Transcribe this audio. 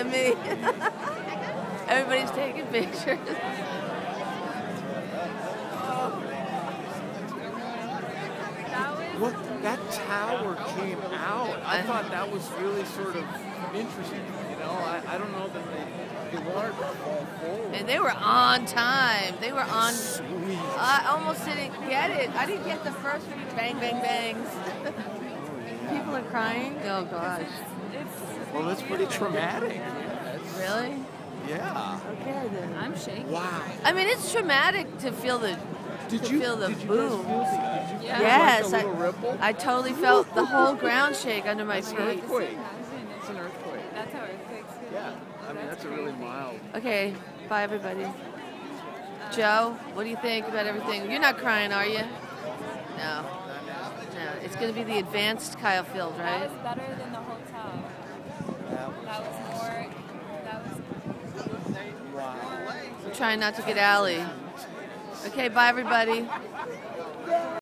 of me. Everybody's taking pictures. What, that tower came out. I thought that was really sort of interesting. You know, I don't know that they wanted to fall forward. And they were on time. They were on. Sweet. I almost didn't get it. I didn't get the first few bang, bang, bangs. People are crying. Oh gosh. Well, that's pretty traumatic. Really? Yeah. Okay then. I'm shaking. Wow. I mean, it's traumatic to feel the feel the boom. Yes. Yes, I totally felt the whole ground shake under my It's an feet. earthquake. It's an earthquake. That's how earthquakes feel. Yeah. I mean, that's a really mild. Okay, bye everybody. Joe, what do you think about everything? You're not crying, are you? No. No. It's going to be the advanced Kyle Field, right? That was better than the hotel. That was more. That was. Wow. I'm trying not to get Allie. Okay, bye everybody.